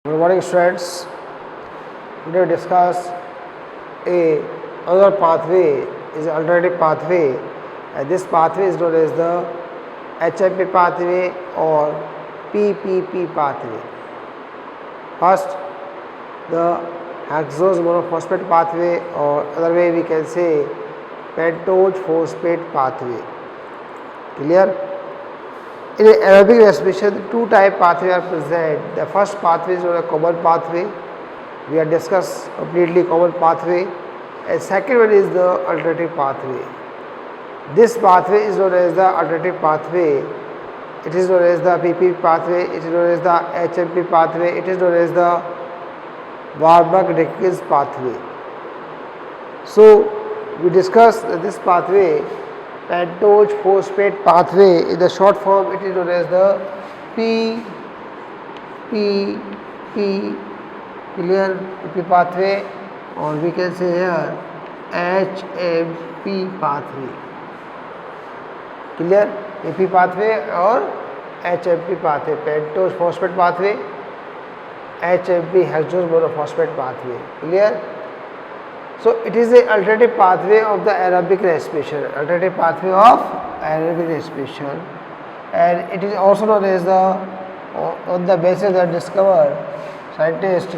Good morning, students. Today we discuss another pathway is an alternative pathway, and this pathway is known as the HMP pathway or PPP pathway. First, the hexose monophosphate pathway, or other way we can say pentose phosphate pathway. Clear? In aerobic respiration, two type pathways are present. The first pathway is a common pathway. We have discussed completely common pathway. And second one is the alternative pathway. This pathway is known as the alternative pathway. It is known as the PP pathway. It is known as the HMP pathway. It is known as the Warburg-Dickinson pathway. So we discussed this pathway. Pentose phosphate pathway, in the short form it is known as the PPP, clear, PP pathway, or we can say here HMP pathway, clear, PP pathway or HMP pathway, pentose phosphate pathway, HMP hexose monophosphate pathway, clear. So it is the alternative pathway of the aerobic respiration, and it is also known as the, on the basis that discovered scientist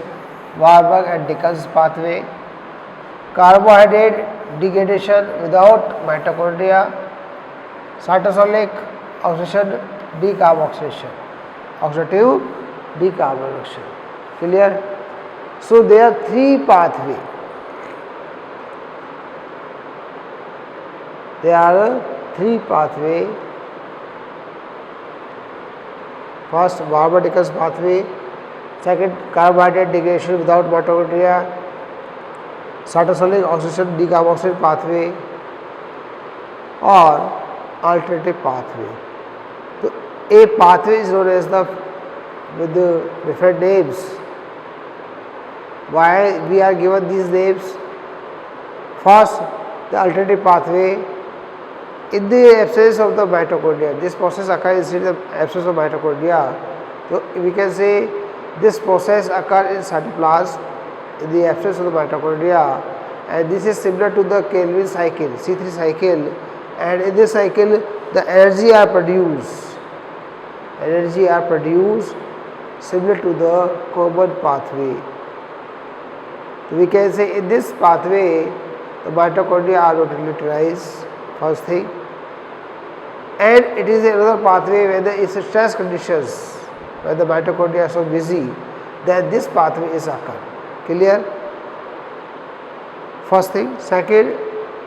Warburg and Dickinson pathway, carbohydrate degradation without mitochondria, cytosolic oxidation decarboxylation, oxidative decarboxylation, clear. So there are three pathways. There are three pathways. First, Warburg-Dickinson pathway. Second, carbohydrate degradation without mitochondria, cytosolic oxidation decarboxylation pathway, or alternative pathway. So, a pathway is known as the with the different names. Why we are given these names? First, the alternative pathway. In the absence of the mitochondria, this process occurs in the absence of mitochondria. So we can say this process occurs in cytoplasm in the absence of the mitochondria, and this is similar to the Calvin cycle, C3 cycle, and in this cycle the energy are produced similar to the common pathway. So we can say in this pathway the mitochondria are not utilized, first thing. And it is another pathway where there is stress conditions, where the mitochondria are so busy, then this pathway is occur. Clear? First thing. Second,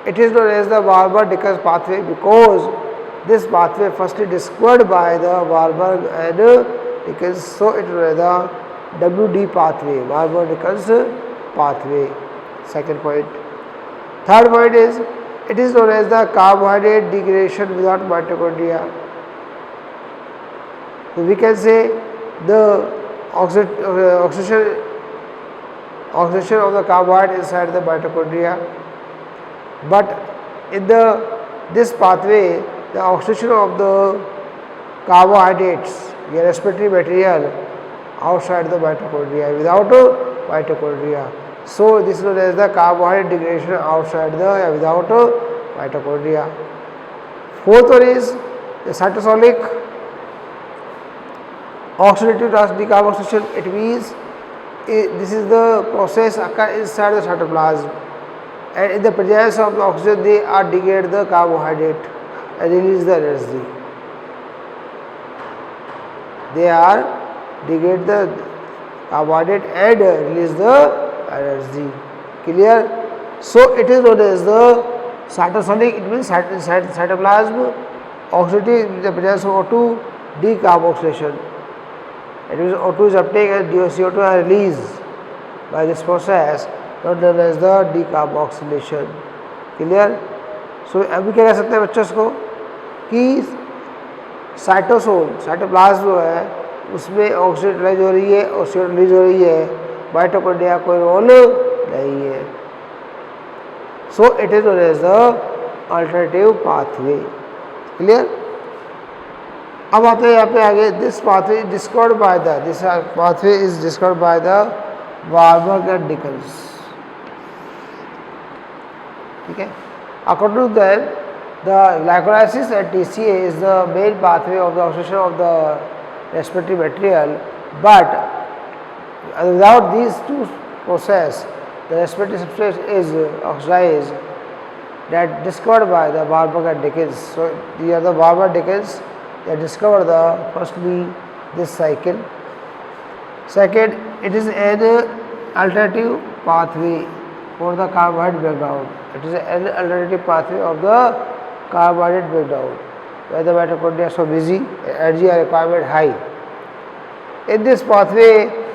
it is known as the Warburg-Dickinson pathway because this pathway firstly discovered by the Warburg and Dickinson, so it is known as the WD pathway, Warburg-Dickinson pathway. Second point. Third point is, it is known as the carbohydrate degradation without mitochondria. So we can say the oxidation of the carbohydrate inside the mitochondria, but in this pathway the oxidation of the carbohydrates, the respiratory material, outside the mitochondria, without mitochondria. So this is known as the carbohydrate degradation outside the without mitochondria. Fourth one is the cytosolic oxidative decarboxylation. It means this is the process occurs inside the cytoplasm, and in the presence of the oxygen they are degrade the carbohydrate and release the energy. They are degrade the carbohydrate and release the energy. Clear? So it is known as the cytosolic, it means cytoplasm oxidative in the presence of O2 decarboxylation. It means O2 is uptaken and CO2 are released by this process known as the decarboxylation. Clear? So अभी क्या कह सकते हैं बच्चों को कि cytoplasm जो है उसमें ऑक्सीजन रिलीज हो रही है और CO2 रिलीज हो रही है, माइटोकॉन्ड्रिया कोई रोल नहीं है. So it is known as the alternative pathway. Clear? अब आते हैं यहाँ पे आगे, this pathway is discovered by the, this pathway is discovered by the Warburg and Dickens, ठीक है। According to them the glycolysis at TCA is the main pathway of the oxidation of the respiratory material, but without these two process the respiratory substrate is oxidized, that discovered by the Warburg and Dickens. So these are the Warburg and Dickens, they discovered the firstly this cycle. Second, it is an alternative pathway for the carbohydrate breakdown. It is an alternative pathway of the carbohydrate breakdown, where the mitochondria are so busy, energy requirement high. In this pathway,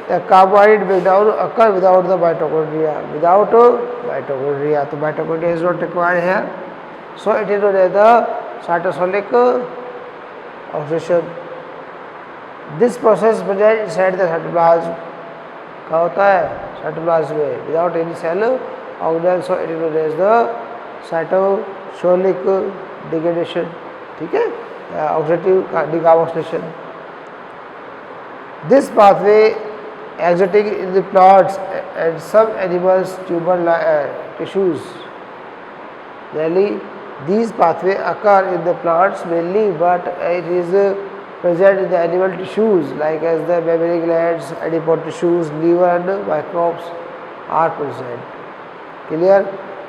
the carbohydrate breakdown occur without the mitochondria. Without mitochondria, so mitochondria is not required here. So it is known as the cytosolic oxidation. This process present inside the cytoplasm. क्या होता है cytoplasm में? Without any cell organelle, so it is known as the cytosolic degradation, ठीक है, oxidative decarboxylation. This pathway exerting in the plants and some animals tuber tissues. Mainly these pathway occur in the plants mainly, but it is present in the animal tissues like as the mammary glands, adipose tissues, liver and microbes are present. Clear?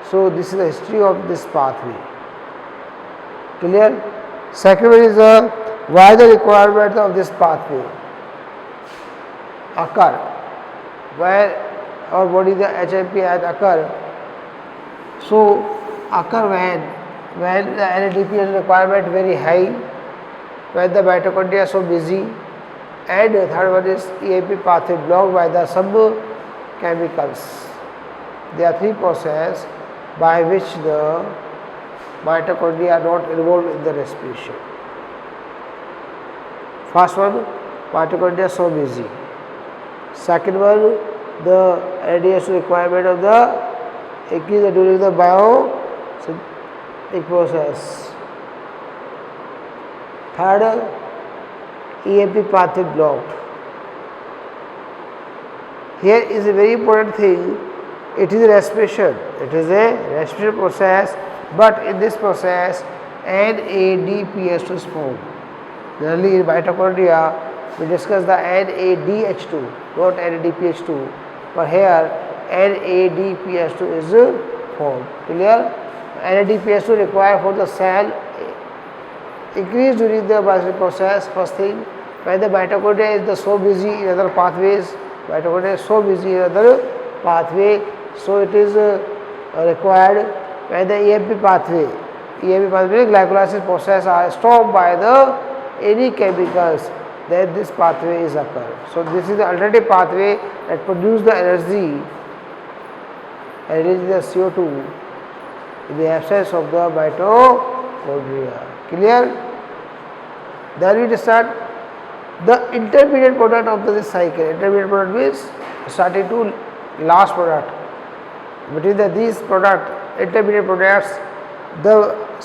So this is the history of this pathway. Clear? Second one is why the requirement of this pathway occur, where our body the HMP has occur. So occur when the NADPH requirement very high, when the mitochondria are so busy, and the third one is EAP pathway blocked by the some chemicals. There are three processes by which the mitochondria are not involved in the respiration. First one, mitochondria are so busy. Second one, the radiation requirement of the increase during the biosynthetic process. Third, EMP pathway blocked. Here is a very important thing. It is a respiration. It is a respiration process, but in this process NADPH2 is formed. Generally in mitochondria we discuss the NADH2, not NADPH2, but here NADPH2 is formed. Clear? NADPH2 required for the cell increase during the biological process. First thing, when the mitochondria is so busy in other pathways, mitochondria is so busy in other pathway, so it is required when the EMP pathway glycolysis process are stopped by the any chemicals, then this pathway is occurred. So this is the alternative pathway that produce the energy and release the CO2 in the absence of the mitochondria. Clear? Then we discuss the intermediate product of this cycle. Intermediate product means starting to last product. Between these product, intermediate products,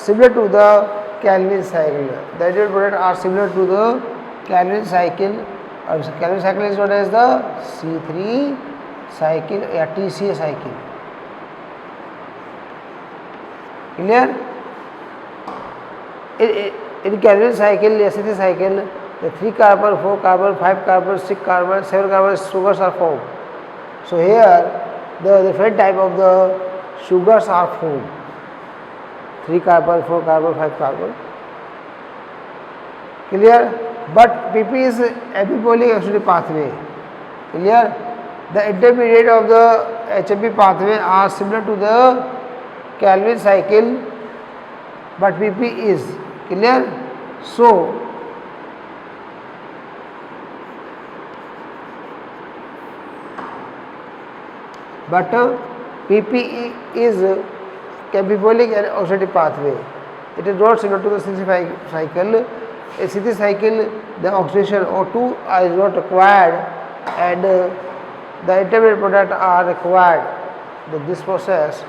similar to the Calvin cycle. The intermediate products are similar to the Calvin cycle. Calvin cycle is known as the C3 cycle or TCA cycle. Clear? In Calvin cycle, C3 cycle, the 3 carbon, 4 carbon, 5 carbon, 6 carbon, 7 carbon sugars are formed. So here the different type of the sugars are formed. 3 carbon, 4 carbon, 5 carbon. Clear? But PP is epipolic oxidative pathway. Clear? The intermediate of the HMP pathway are similar to the Calvin cycle, but PP is. Clear? So but PP is epipolic and oxidative pathway. It is not similar to the C3 cycle. In C3 cycle, the oxidation O2 is not required, and the intermediate product are required in this process.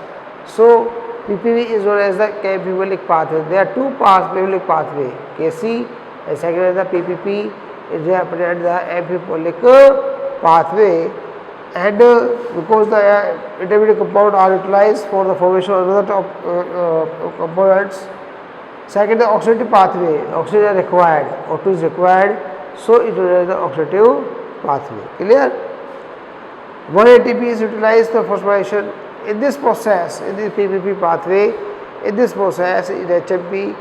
So PPV is known as the epipolic pathway. There are two epipolic pathway, KC and second is the PPP. It represents the amphipolic pathway, and because the intermediate compound are utilized for the formation of other components. Second, the oxidative pathway. Oxygen is required, O2 is required, so it is the oxidative pathway. Clear? 1 ATP is utilized for phosphorylation. In this process, in the PPP pathway, in this process, in HMP,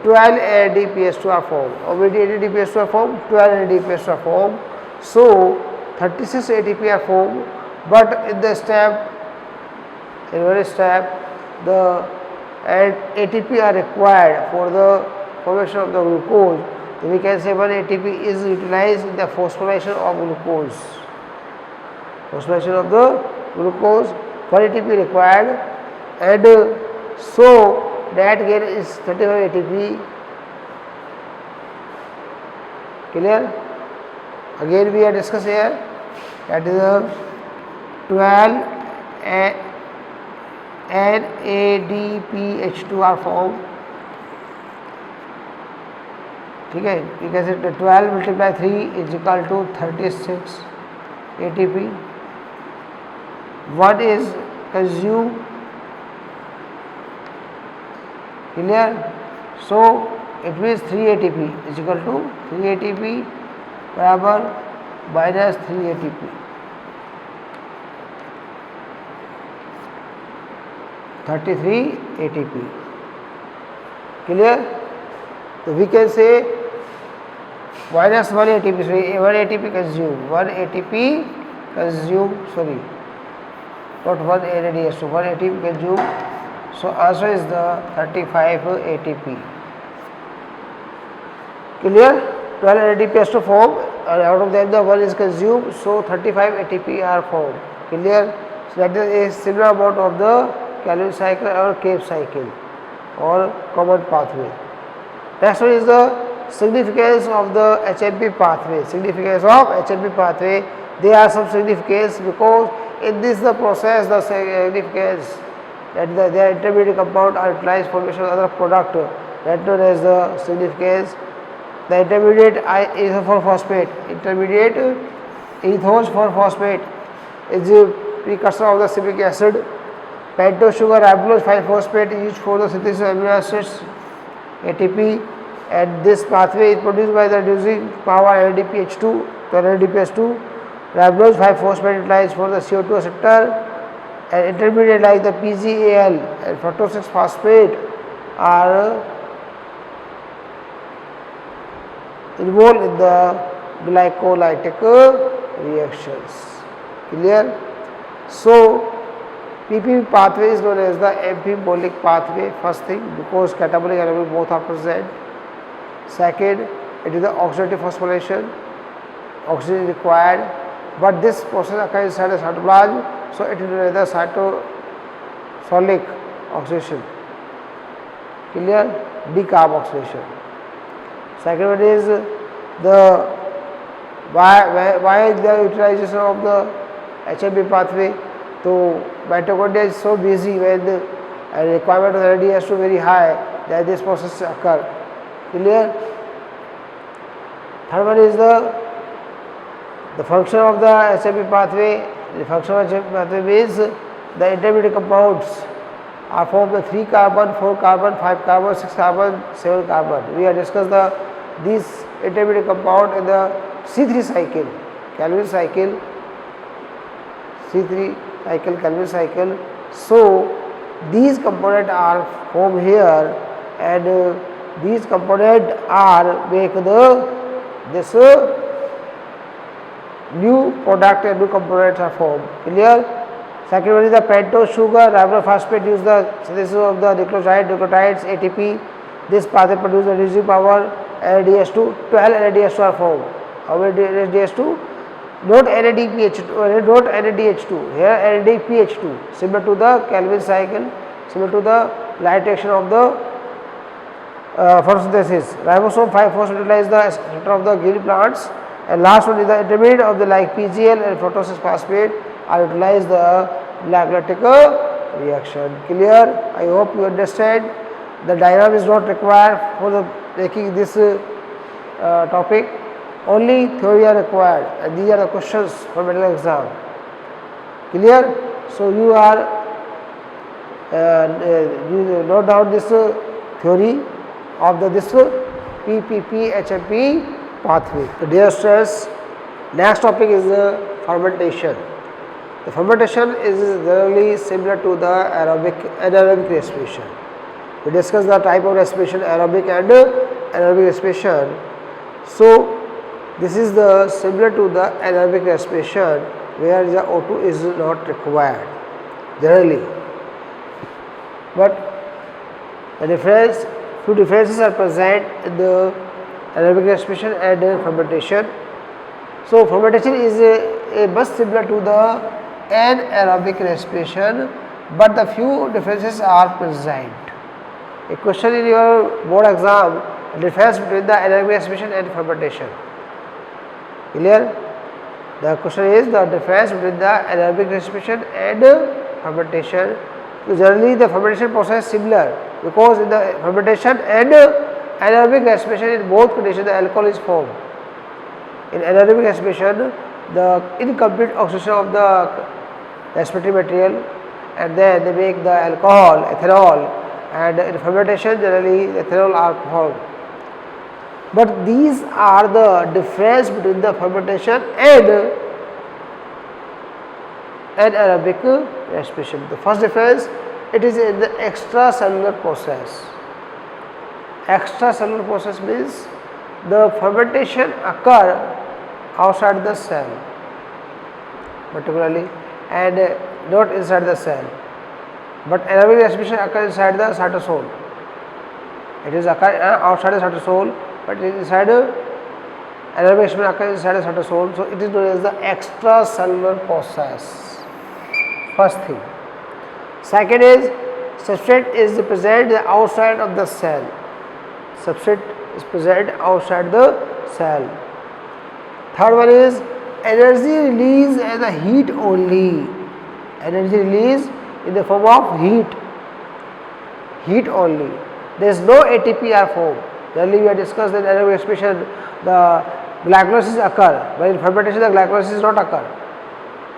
12 NADPH2 are formed. How many NADPH2 are formed? 12 NADPH2 are formed. So 36 ATP are formed, but in the step, in one step, the ATP are required for the formation of the glucose. Then we can say 1 ATP is utilized in the phosphorylation of glucose. Phosphorylation of the glucose, 1 ATP required, and so that gain is 35 ATP. Clear? Again we are discussed here, that is a 12 NADPH2 are formed. ठीक है, you can say 12 multiplied 3 is equal to 36 ATP. 1 is consumed. Clear? So it means 3 ATP is equal to 3 ATP बराबर minus 3 ATP. 33 ATP. Clear? So we can say minus 1 ATP, sorry, 1 ATP consumed, 1 ATP consumed, sorry, not 1 NADH2, 1 ATP consumed. So answer is the 35 ATP. Clear? 12 NADP has to form, and out of them the 1 is consumed, so 35 ATP are formed. Clear? So that is a similar amount of the Calvin cycle or Krebs cycle or common pathway. Next one is the significance of the HMP pathway. Significance of HMP pathway. There are some significance because in this the process, the significance that their intermediate compound are utilized for formation of other product, that known as the significance. The intermediate is for phosphate. Intermediate ethos for phosphate is a precursor of the citric acid. Pentose sugar ribulose 5-phosphate is used for the synthesis of amino acids ATP, and this pathway is produced by the reducing power NADPH2 to NADPH2. Ribulose 5-phosphate utilized for the CO2 acceptor, and intermediate like the PGAL and fructose 6-phosphate are involved in the glycolytic reactions. Clear? So PPP pathway is known as the amphipolic pathway. First thing, because catabolic and anabolic both are present. Second, it is the oxidative phosphorylation. Oxygen is required, but this process occurs inside the cytoplasm, so it is known as the cytosolic oxidation. Clear? Decarboxylation. Second one is the why the utilization of the HMP pathway. So mitochondria is so busy when the requirement of the energy is very high that this process occur. Clear? Third one is the function of the HMP pathway. The function of HMP pathway means the intermediate compounds are formed by 3 carbon, 4 carbon, 5 carbon, 6 carbon, 7 carbon. We have discussed these intermediate compound in the C3 cycle, Calvin cycle, C3 cycle, Calvin cycle. So these components are formed here, and these components are make this new product and new components are formed. Clear? Second one is the pentose sugar ribulose phosphate use the synthesis of the nucleotides ATP. This pathway produces the reducing power NADH2. 12 NADH2 are formed. How many NADH2? Not NADPH2, not NADH2. Here NADPH2. Similar to the Calvin cycle, similar to the light action of the photosynthesis. Ribosome 5-phosphate utilize the structure of the green plants, and last one is the intermediate of the like PGL and fructose 6-phosphate are utilized the glycolytic reaction. Clear? I hope you understand. The diagram is not required for the making this topic, only theory are required, and these are the questions for medical exam. Clear? So you note down this theory of this PPP HMP pathway. So dear students, next topic is fermentation. The fermentation is generally similar to the anaerobic respiration. We discuss the type of respiration, aerobic and anaerobic respiration. So this is the similar to the anaerobic respiration, where the O2 is not required generally. But the few differences are present in the anaerobic respiration and fermentation. So fermentation is much similar to the anaerobic respiration, but the few differences are present. A question in your board exam, difference between the anaerobic respiration and fermentation. Clear? The question is the difference between the anaerobic respiration and fermentation. So generally the fermentation process is similar, because in the fermentation and anaerobic respiration, in both conditions the alcohol is formed. In anaerobic respiration, the incomplete oxidation of the respiratory material, and then they make the alcohol, ethanol, and in fermentation generally ethanol are formed. But these are the difference between the fermentation and anaerobic respiration. The first difference, it is in the extracellular process. Extracellular process means the fermentation occur outside the cell particularly, and not inside the cell. But anaerobic respiration occurs inside the cytosol. It is occur outside the cytosol, but inside anaerobic respiration occurs inside the cytosol. So it is known as the extracellular process. First thing. Second is substrate is present outside of the cell. Substrate is present outside the cell. Third one is energy release as a heat only. Energy release in the form of heat only. There is no ATP are formed. Generally we have discussed in anaerobic respiration the glycolysis occur, but in fermentation the glycolysis not occur.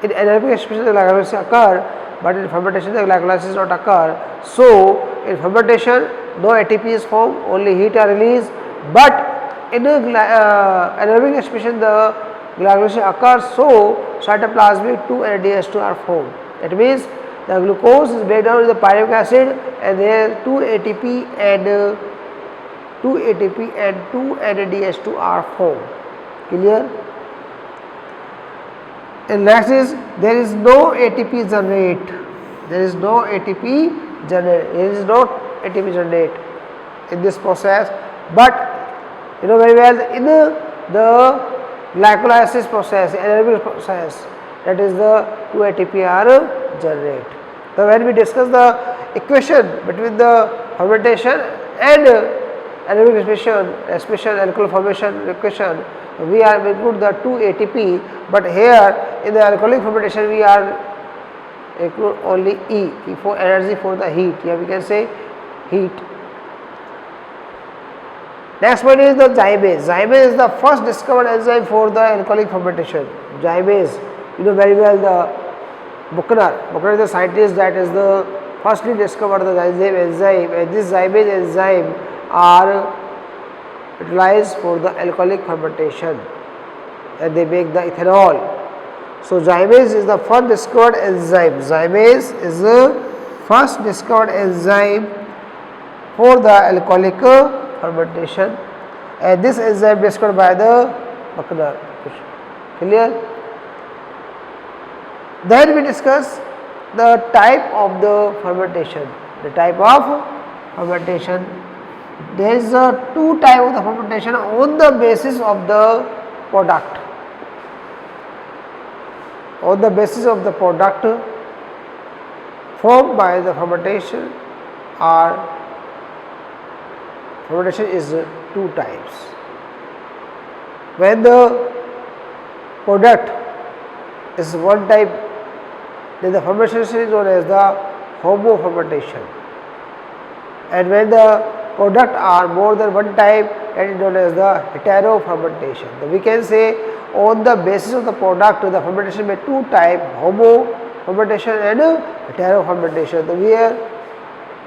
In anaerobic respiration the glycolysis occur, but in fermentation the glycolysis not occur. So in fermentation no ATP is formed, only heat are released, but in anaerobic respiration the glycolysis occurs, so cytoplasmic 2 and NADH2 are formed. That means the glucose is break down in the pyruvic acid, and there 2 ATP and 2 NADH2 are formed. Clear? And next is there is no ATP generate. There is no ATP generate in this process, but you know very well in the glycolysis process, anaerobic process, that is the 2 ATP are generate. So when we discuss the equation between the fermentation and anaerobic respiration alcohol formation equation, we are include the 2 ATP, but here in the alcoholic fermentation we are include only E for energy for the heat. Here we can say heat. Next one is the zymase. Zymase is the first discovered enzyme for the alcoholic fermentation. Zymase, you know very well the Buchner. Buchner is the scientist that is the firstly discovered the enzyme, and this zymase enzyme are utilized for the alcoholic fermentation, and they make the ethanol. So zymase is the first discovered enzyme. Zymase is the first discovered enzyme for the alcoholic fermentation, and this enzyme discovered by the Buchner. Clear? Then we discuss the type of the fermentation. The type of fermentation. There is two types of the fermentation on the basis of the product. On the basis of the product formed by the fermentation, fermentation is two types. When the product is one type, then the fermentation is known as the homofermentation, and when the product are more than one type, that is known as the heterofermentation. So we can say on the basis of the product the fermentation may two type, homo fermentation and heterofermentation. So here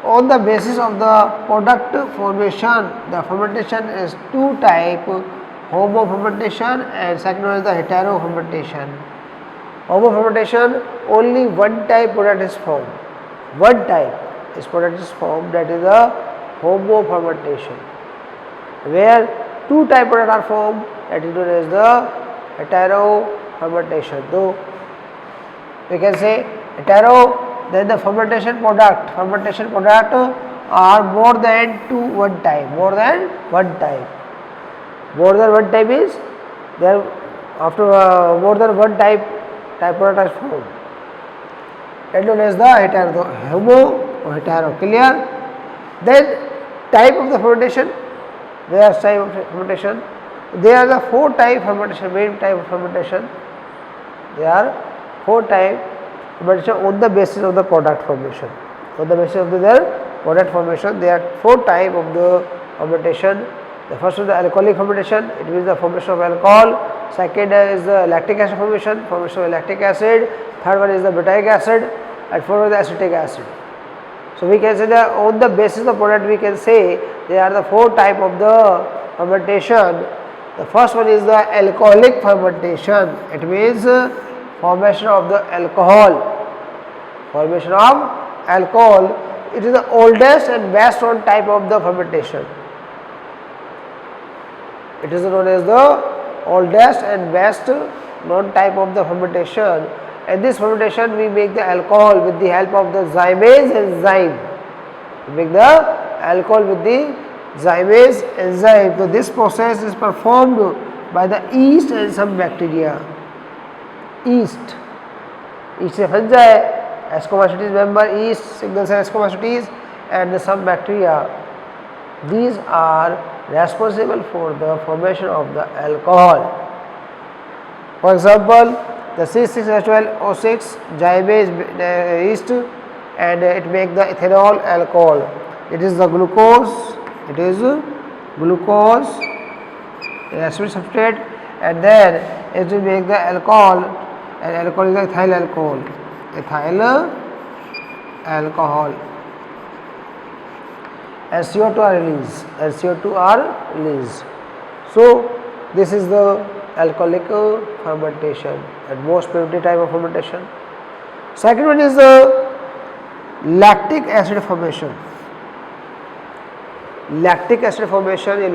on the basis of the product formation the fermentation is two type, homo fermentation and second one is the heterofermentation. Homo fermentation, only one type product is formed, one type is product is formed, that is the homo fermentation, where two type product are formed, that is known as the heterofermentation. So we can say hetero, then the fermentation product are more than one type, more than one type is there, after more than one type product is formed, that is known as the hetero, homo or hetero. Clear? Then type of the fermentation, various type of fermentation, there are the four type fermentation, main type of fermentation, there are four type fermentation on the basis of the product formation, on the basis of their product formation there are four type of the fermentation. The first is the alcoholic fermentation, it means the formation of alcohol. Second is the lactic acid formation of lactic acid. Third one is the butyric acid, and fourth is the acetic acid. So we can say that on the basis of product we can say there are the four type of the fermentation. The first one is the alcoholic fermentation, it means formation of the alcohol, it is the oldest and best known type of the fermentation. It is known as the oldest and best known type of the fermentation. In this fermentation we make the alcohol with the help of the zymase enzyme. We make the alcohol with the zymase enzyme. So this process is performed by the yeast and some bacteria. Yeast से fungi, Ascomycetes member, yeast, single cell Ascomycetes and some bacteria. These are responsible for the formation of the alcohol. For example, the C6H12O6 zymase yeast and it make the ethanol alcohol. It is the glucose, acid substrate, and then it will make the alcohol, and alcohol is the ethyl alcohol. And CO2 are released. So this is the alcoholic fermentation and most primitive type of fermentation. Second one is the lactic acid formation. Lactic acid fermentation.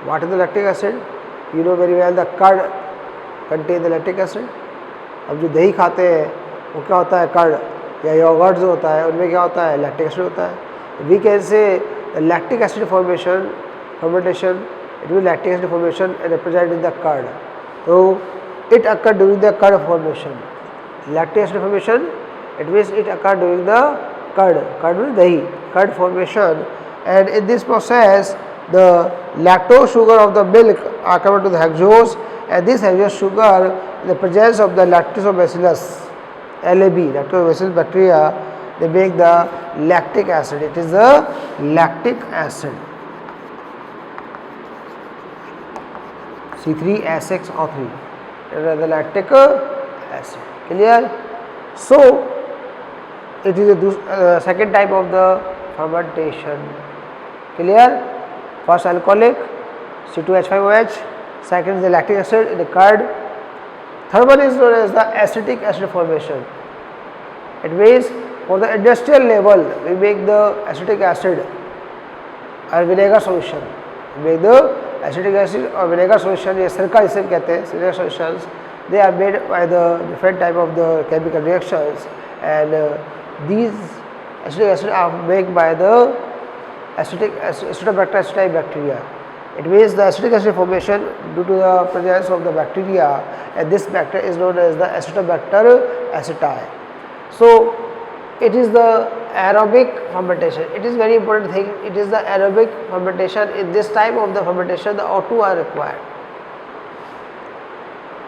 What is the lactic acid? You know very well the curd contain the lactic acid. अब जो दही खाते हैं वो क्या होता है, curd या योगर्ट जो होता है उनमें क्या होता है, लैक्टिक एसिड होता है. We can say lactic acid fermentation, it will lactic acid formation represented in the curd. So it occurred during the curd formation. Lactic acid formation, it means it occurred during the curd means dahi, curd formation, and in this process the lactose sugar of the milk are converted to the hexose, and this hexose sugar in the presence of the lactobacillus LAB, lactobacillus bacteria, they make the lactic acid. It is the lactic acid, C3H6O3, it is the lactic acid. Clear? So it is the second type of the fermentation. Clear? First alcoholic, C2H5OH, second is the lactic acid in the curd. Third one is known as the acetic acid formation. It means for the industrial level we make the acetic acid or vinegar solution. We make the acetic acid or vinegar solution, ये सिरका जिसे कहते हैं, vinegar solutions. They are made by the different type of the chemical reactions, and these acetic acid are made by the Acetobacter aceti bacteria. It means the acetic acid formation due to the presence of the bacteria, and this bacteria is known as the Acetobacter aceti. So it is the aerobic fermentation. It is very important thing. It is the aerobic fermentation. In this type of the fermentation, the O2 are required.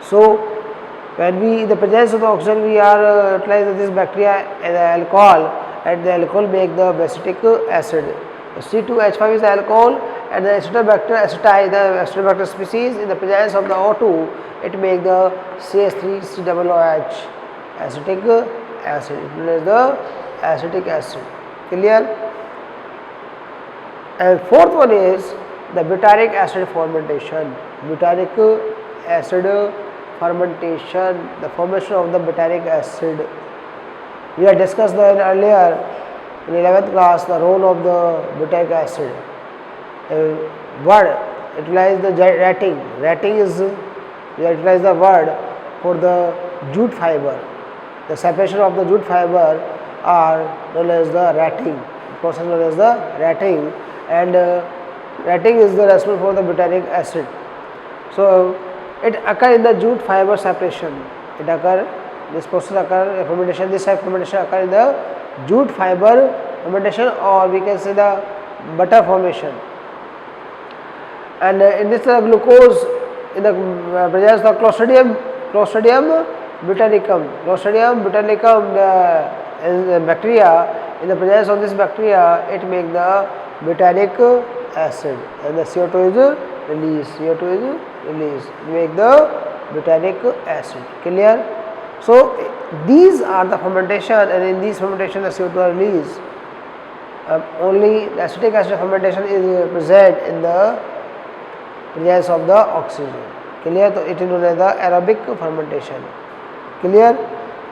So When we, in the presence of the oxygen, we are utilizing this bacteria as alcohol, and the alcohol make the acetic acid. The C2H5 is the alcohol, and the Acetobacter aceti, the Acetobacter species, in the presence of the O2, it make the CH3COOH acetic acid. It is the acetic acid. Clear? And fourth one is the butyric acid fermentation. Butyric acid fermentation, the formation of the butyric acid. We had discussed earlier in 11th class the role of the butyric acid. Word utilize the ratting. Ratting is, we utilize the word for the jute fiber. The separation of the jute fiber are known as the ratting. The process known as the ratting, and ratting is the responsible for the butyric acid. So it occur in the jute fiber separation. It occur, this process occur, fermentation, this type of fermentation occur in the jute fiber fermentation, or we can say the butter formation. And in this glucose, in the presence of Clostridium butyricum, the bacteria, in the presence of this bacteria, it make the butyric acid, and the CO2 is released. Make the butyric acid. Clear? So these are the fermentation, and in these fermentation the CO2 are released. Only the acetic acid fermentation is present in the presence of the oxygen. Clear? So it is known as the aerobic fermentation. Clear?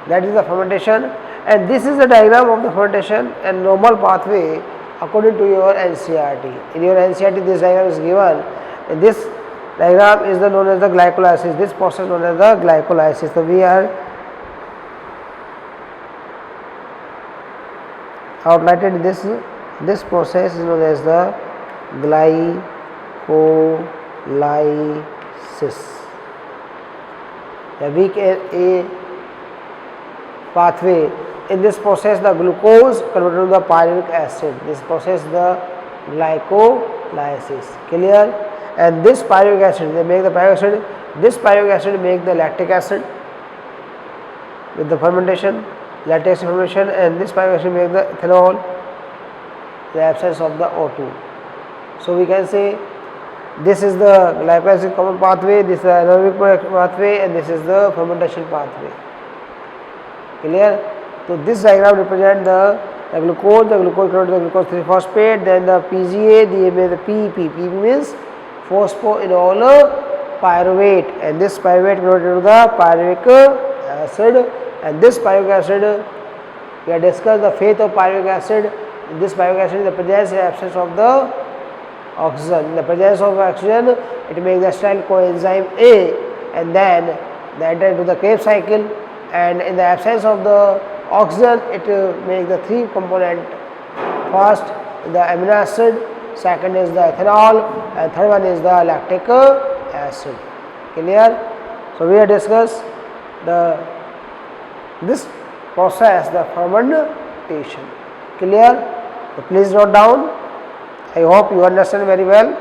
That is the fermentation, and this is the diagram of the fermentation and normal pathway according to your NCERT. In your NCERT, this diagram is given, and this diagram is known as the glycolysis. This process known as the glycolysis. So we are outlined this process is known as the glycolysis. The weak A pathway. In this process, the glucose converted to the pyruvic acid. This process the glycolysis. Clear? And this pyruvic acid, they make the pyruvic acid. This pyruvic acid make the lactic acid with the fermentation, lactic acid fermentation, and this pyruvic acid make the ethanol, the absence of the O2. So we can say this is the glycolysis common pathway, this is the anaerobic pathway, and this is the fermentation pathway. Clear? So this diagram represents the glucose converted to the glucose 3-phosphate, then the PGA, the PP means phosphoenol pyruvate, and this pyruvate converted to the pyruvic acid, and this pyruvic acid, we have discussed the fate of pyruvic acid. In this pyruvic acid, the presence and absence of the oxygen. In the presence of oxygen, it makes the acetyl coenzyme A, and then they enter into the Krebs cycle, and in the absence of the oxygen, it makes the 3 component. First, the amino acid, second is the ethanol, and third one is the lactic acid. Clear? So we have discussed this process, the fermentation. Clear? So please note down. I hope you understand very well.